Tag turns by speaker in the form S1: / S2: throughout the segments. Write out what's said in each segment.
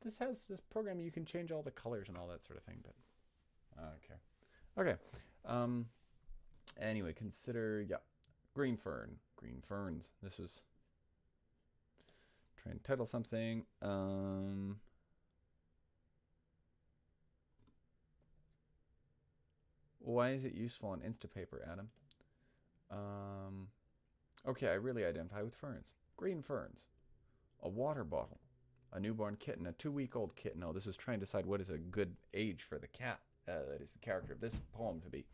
S1: this has this program you can change all the colors and all that sort of thing, but okay. Okay. Um anyway, consider yeah. Green fern. Green ferns. This was try and title something. Why is it useful in Instapaper, Adam? Um okay, I really identify with ferns. Green ferns. A water bottle. A newborn kitten, a 2-week-old kitten. Oh, this is trying to decide what is a good age for the cat that is the character of this poem to be.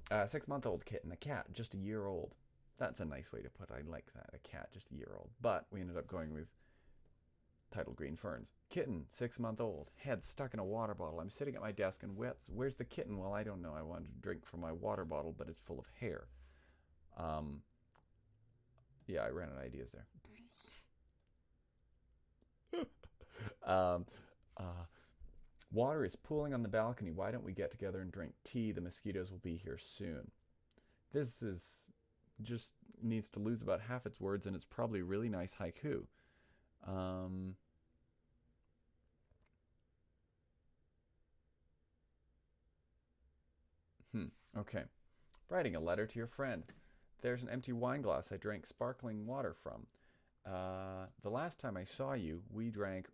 S1: A 6-month-old kitten, a cat, just a year old. That's a nice way to put it. I like that. A cat, just a year old. But we ended up going with title Green Ferns. Kitten, 6-month-old, head stuck in a water bottle. I'm sitting at my desk and where's the kitten? Well, I don't know. I wanted to drink from my water bottle, but it's full of hair. Yeah, I ran out of ideas there. um, uh, Water is pooling on the balcony. Why don't we get together and drink tea? The mosquitoes will be here soon. This is just needs to lose about half its words, and it's probably a really nice haiku. Um, okay. Writing a letter to your friend. There's an empty wine glass I drank sparkling water from. The last time I saw you, we drank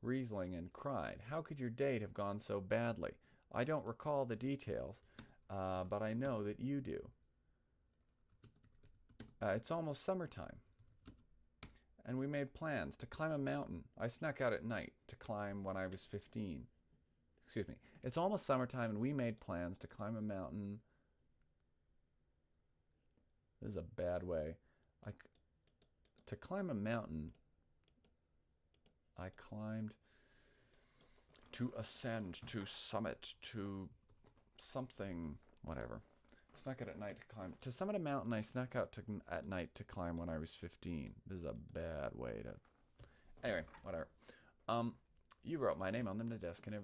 S1: Riesling and cried. How could your date have gone so badly? I don't recall the details, but I know that you do. It's almost summertime, and we made plans to climb a mountain. I snuck out at night to climb when I was 15. Excuse me. It's almost summertime, and we made plans to climb a mountain. This is a bad way. To climb a mountain, I climbed to ascend, to summit, to something, whatever. Snuck out at night to climb. To summit a mountain, I snuck out at night to climb when I was 15. This is a bad way to. Anyway, whatever. You wrote my name on the desk, and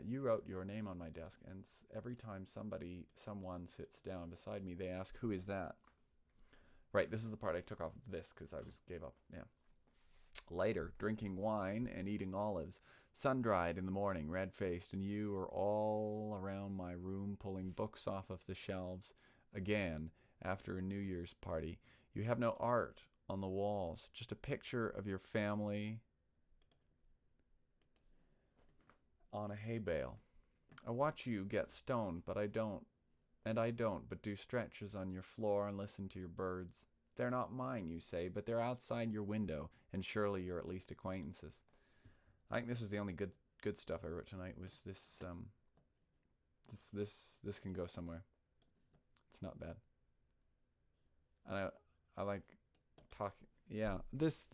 S1: you wrote your name on my desk, and every time someone sits down beside me, they ask, "Who is that?" Right. This is the part I took off of this because I gave up. Yeah. Later, drinking wine and eating olives, sun-dried in the morning, red-faced, and you are all around my room pulling books off of the shelves again after a New Year's party. You have no art on the walls, just a picture of your family on a hay bale. I watch you get stoned, but I don't, but do stretches on your floor and listen to your birds. They're not mine, you say, but they're outside your window, and surely you're at least acquaintances. I think this is the only good stuff I wrote tonight. Was this can go somewhere. It's not bad, and I like talking. Yeah, this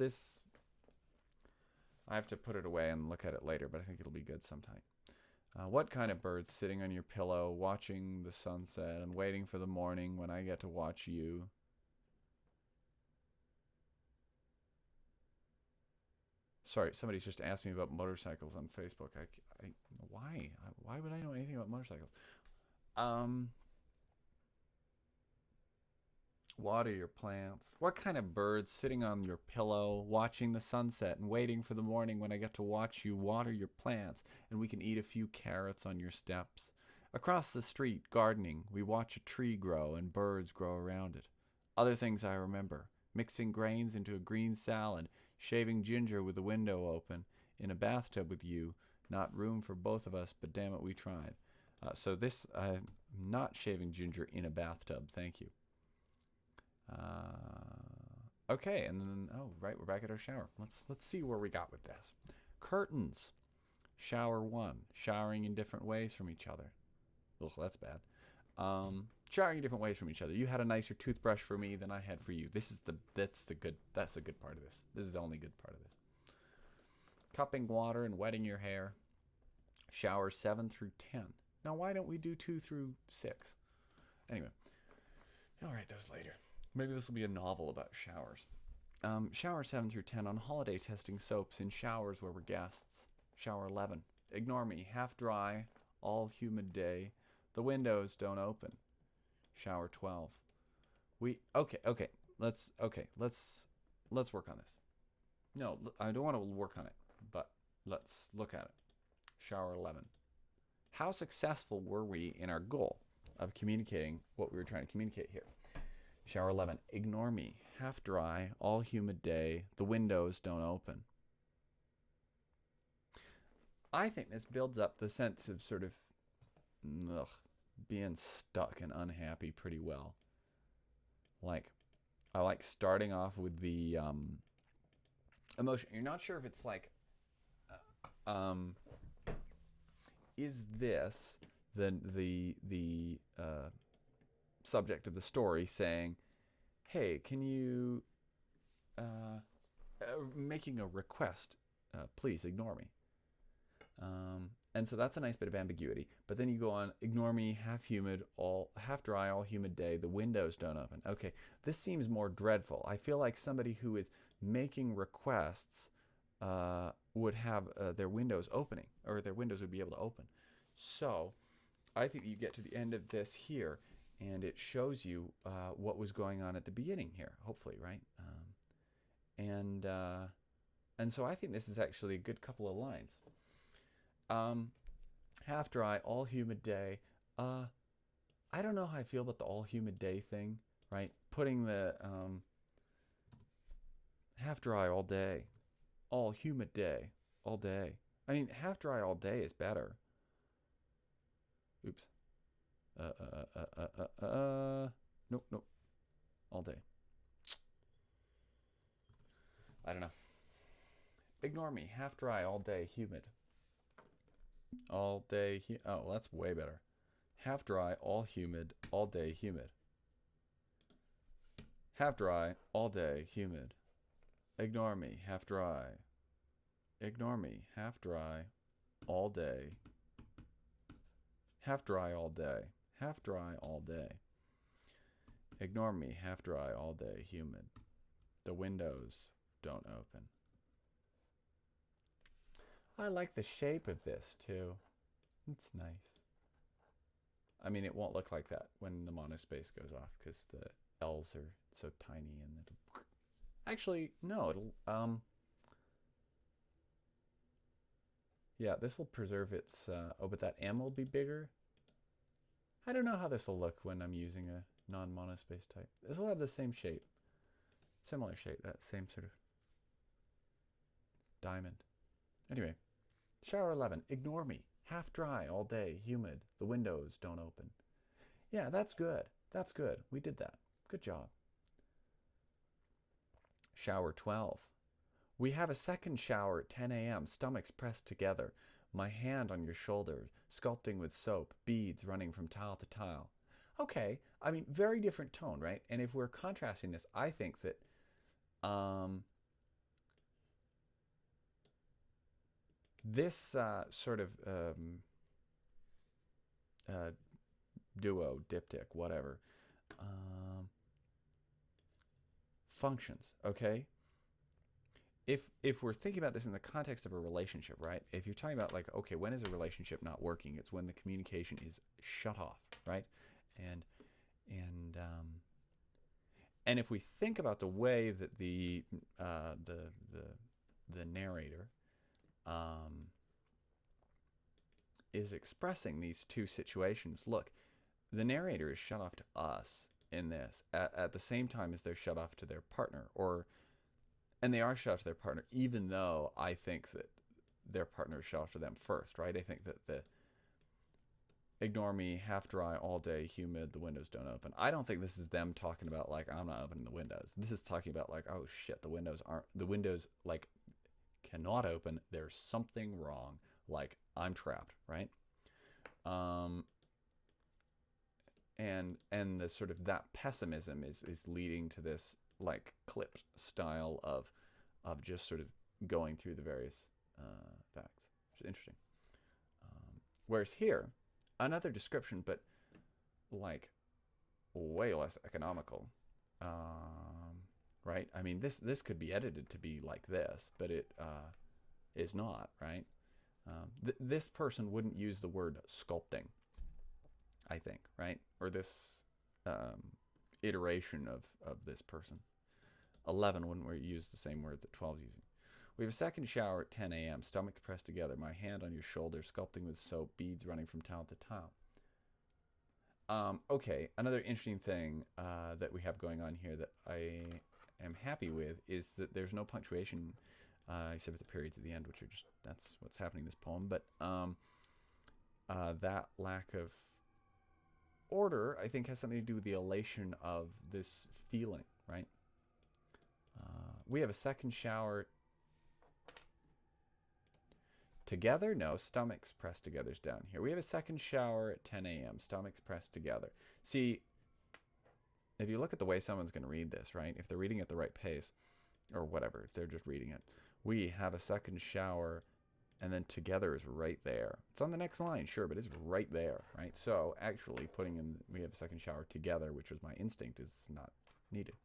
S1: I have to put it away and look at it later, but I think it'll be good sometime. What kind of birds sitting on your pillow, watching the sunset and waiting for the morning when I get to watch you? Sorry, somebody's just asked me about motorcycles on Facebook. Why? Why would I know anything about motorcycles? Um, Water your plants. What kind of birds sitting on your pillow, watching the sunset and waiting for the morning when I get to watch you water your plants and we can eat a few carrots on your steps? Across the street, gardening, we watch a tree grow and birds grow around it. Other things I remember: mixing grains into a green salad, shaving ginger with the window open, in a bathtub with you. Not room for both of us, but damn it, we tried. I'm not shaving ginger in a bathtub, thank you. Okay, and then right, we're back at our shower. Let's see where we got with this. Curtains. Shower 1. Showering in different ways from each other. Ugh, that's bad. Showering in different ways from each other. You had a nicer toothbrush for me than I had for you. That's the good part of this. This is the only good part of this. Cupping water and wetting your hair. Shower 7 through 10. Now why don't we do 2 through 6? Anyway, I'll write those later. Maybe this will be a novel about showers. Shower 7 through 10 on holiday testing soaps in showers where we're guests. Shower 11. Ignore me. Half dry. All humid day. The windows don't open. Shower 12. Let's work on this. No, I don't want to work on it, but let's look at it. Shower 11. How successful were we in our goal of communicating what we were trying to communicate here? Shower 11. Ignore me. Half dry, all humid day. The windows don't open. I think this builds up the sense of sort of being stuck and unhappy pretty well. Like, I like starting off with the emotion. You're not sure if it's like, is this the subject of the story saying, hey, can you, making a request, please ignore me. And so that's a nice bit of ambiguity. But then you go on, ignore me, half dry, all humid day, the windows don't open. Okay, this seems more dreadful. I feel like somebody who is making requests would have their windows opening, or their windows would be able to open. So I think you get to the end of this here, and it shows you what was going on at the beginning here, hopefully, right? And so I think this is actually a good couple of lines. Half dry, all humid day. I don't know how I feel about the all humid day thing, right? Putting the half dry all day, all humid day, all day. I mean, half dry all day is better. Oops. Nope. All day. I don't know. Ignore me. Half dry all day, humid. All day. Oh, well, that's way better. Half dry, all humid, all day, humid. Half dry, all day, humid. Ignore me. Half dry. Ignore me. Half dry, all day. Half dry all day. Half dry all day. Ignore me. Half dry all day, humid. The windows don't open. I like the shape of this too. It's nice. I mean, it won't look like that when the monospace goes off because the L's are so tiny and it'll... Actually, no, it'll... Yeah, this will preserve its... oh, but that M will be bigger? I don't know how this will look when I'm using a non-monospace type. This will have the same shape. Similar shape, that same sort of diamond. Anyway, shower 11. Ignore me. Half dry all day, humid. The windows don't open. Yeah, that's good. That's good. We did that. Good job. Shower 12. We have a second shower at 10 a.m. Stomachs pressed together. My hand on your shoulder, sculpting with soap, beads running from tile to tile. Okay, I mean, very different tone, right? And if we're contrasting this, I think that this sort of duo, diptych, whatever, functions, okay? If we're thinking about this in the context of a relationship, right? If you're talking about like, okay, when is a relationship not working? It's when the communication is shut off, right? And if we think about the way that the narrator is expressing these two situations, look, the narrator is shut off to us in this at the same time as they're shut off to their partner, and they are shut off to their partner, even though I think that their partner is shut off to them first, right? I think that the ignore me, half dry, all day, humid, the windows don't open. I don't think this is them talking about like, I'm not opening the windows. This is talking about like, oh shit, the windows like cannot open. There's something wrong. Like I'm trapped, right? And the sort of that pessimism is leading to this like clipped style of just sort of going through the various facts, which is interesting. Whereas here, another description, but like way less economical, right? I mean, this could be edited to be like this, but it is not, right? This person wouldn't use the word sculpting, I think, right? Or this iteration of this person. 11 wouldn't use the same word that 12 is using. We have a second shower at 10 a.m. Stomach pressed together. My hand on your shoulder, sculpting with soap, beads running from tile to tile. Okay, another interesting thing that we have going on here that I am happy with is that there's no punctuation, except at the periods at the end, which are just, that's what's happening in this poem. But that lack of order, I think, has something to do with the elation of this feeling, right? We have a second shower together. No, stomachs pressed together is down here. We have a second shower at 10 a.m. Stomachs pressed together. See, if you look at the way someone's going to read this, right? If they're reading at the right pace, or whatever, if they're just reading it, we have a second shower, and then together is right there. It's on the next line, sure, but it's right there, right? So actually putting in, we have a second shower together, which was my instinct, is not needed.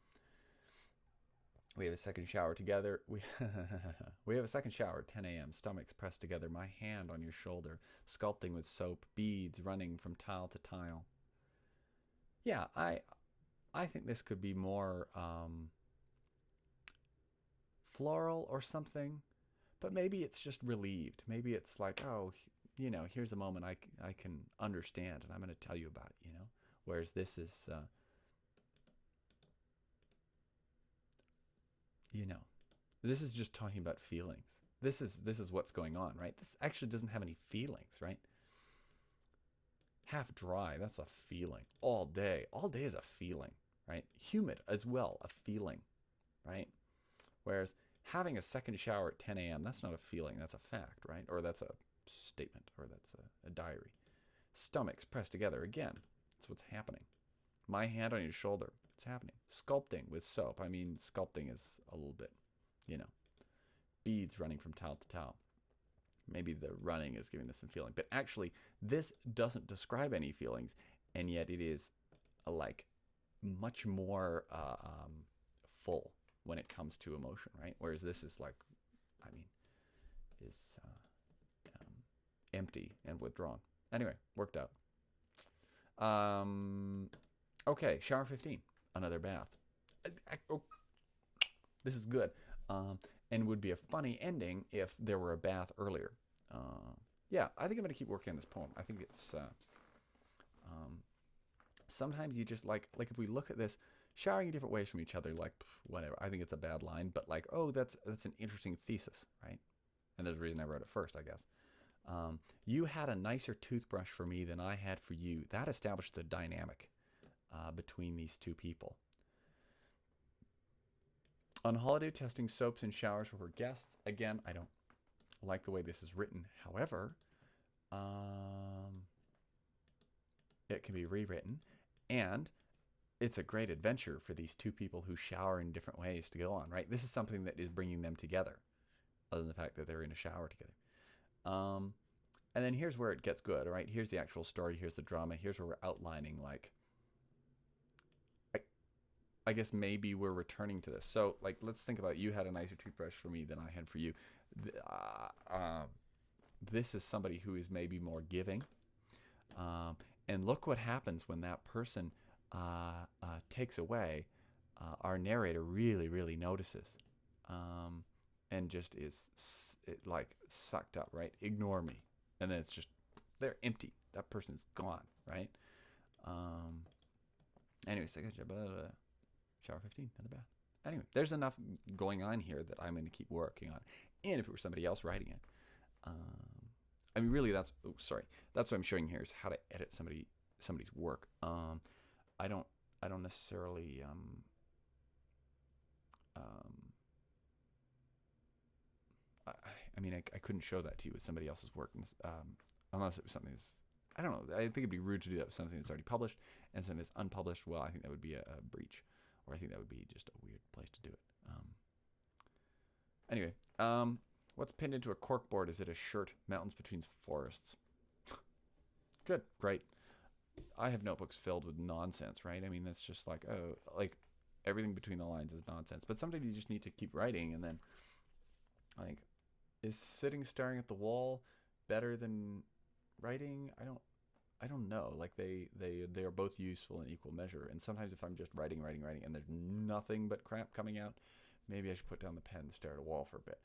S1: We have a second shower together. We have a second shower at 10 a.m. Stomachs pressed together. My hand on your shoulder, sculpting with soap, beads running from tile to tile. Yeah, I think this could be more floral or something, but maybe it's just relieved. Maybe it's like, oh, you know, here's a moment I can understand, and I'm going to tell you about it, you know. Whereas this is, you know, this is just talking about feelings. This is what's going on, right? This actually doesn't have any feelings, right? Half dry, that's a feeling. All day is a feeling, right? Humid as well, a feeling, right? Whereas having a second shower at 10 a.m., that's not a feeling, that's a fact, right? Or that's a statement, or that's a diary. Stomachs pressed together, again, that's what's happening. My hand on your shoulder, it's happening. Sculpting with soap, I mean, sculpting is a little bit, you know, beads running from tile to tile. Maybe the running is giving this some feeling, but actually this doesn't describe any feelings, and yet it is like much more full when it comes to emotion, right? Whereas this is like, I mean, is empty and withdrawn. Anyway, worked out. Okay, shower 15, another bath. This is good. And would be a funny ending if there were a bath earlier. Yeah, I think I'm going to keep working on this poem. I think it's, sometimes you just like if we look at this, showering in different ways from each other, like, whatever. I think it's a bad line, but like, oh, that's an interesting thesis, right? And there's a reason I wrote it first, I guess. You had a nicer toothbrush for me than I had for you. That established the dynamic between these two people. On holiday, testing soaps and showers for her guests. Again, I don't like the way this is written. However, it can be rewritten, and it's a great adventure for these two people who shower in different ways to go on, right? This is something that is bringing them together, other than the fact that they're in a shower together. And then here's where it gets good, right? Here's the actual story. Here's the drama. Here's where we're outlining, like, I guess maybe we're returning to this. So, like, let's think about, you had a nicer toothbrush for me than I had for you. This is somebody who is maybe more giving. And look what happens when that person takes away. Our narrator really, really notices. And just is like sucked up, right? Ignore me. And then it's just, they're empty. That person's gone, right? Anyway, shower 15 in the bath. Anyway, there's enough going on here that I'm going to keep working on. And if it were somebody else writing it, I mean, really, that's what I'm showing here is how to edit somebody's work. I don't necessarily I mean, I couldn't show that to you with somebody else's work, unless it was something that's, I don't know. I think it'd be rude to do that with something that's already published, and something that's unpublished. Well, I think that would be a breach, or I think that would be just a weird place to do it. Anyway, what's pinned into a corkboard? Is it a shirt? Mountains between forests. Good, great. I have notebooks filled with nonsense, right? I mean, that's just like, oh, like everything between the lines is nonsense. But sometimes you just need to keep writing, and then, like, is sitting staring at the wall better than writing? I don't know. Like, they are both useful in equal measure. And sometimes if I'm just writing, and there's nothing but crap coming out, maybe I should put down the pen and stare at a wall for a bit.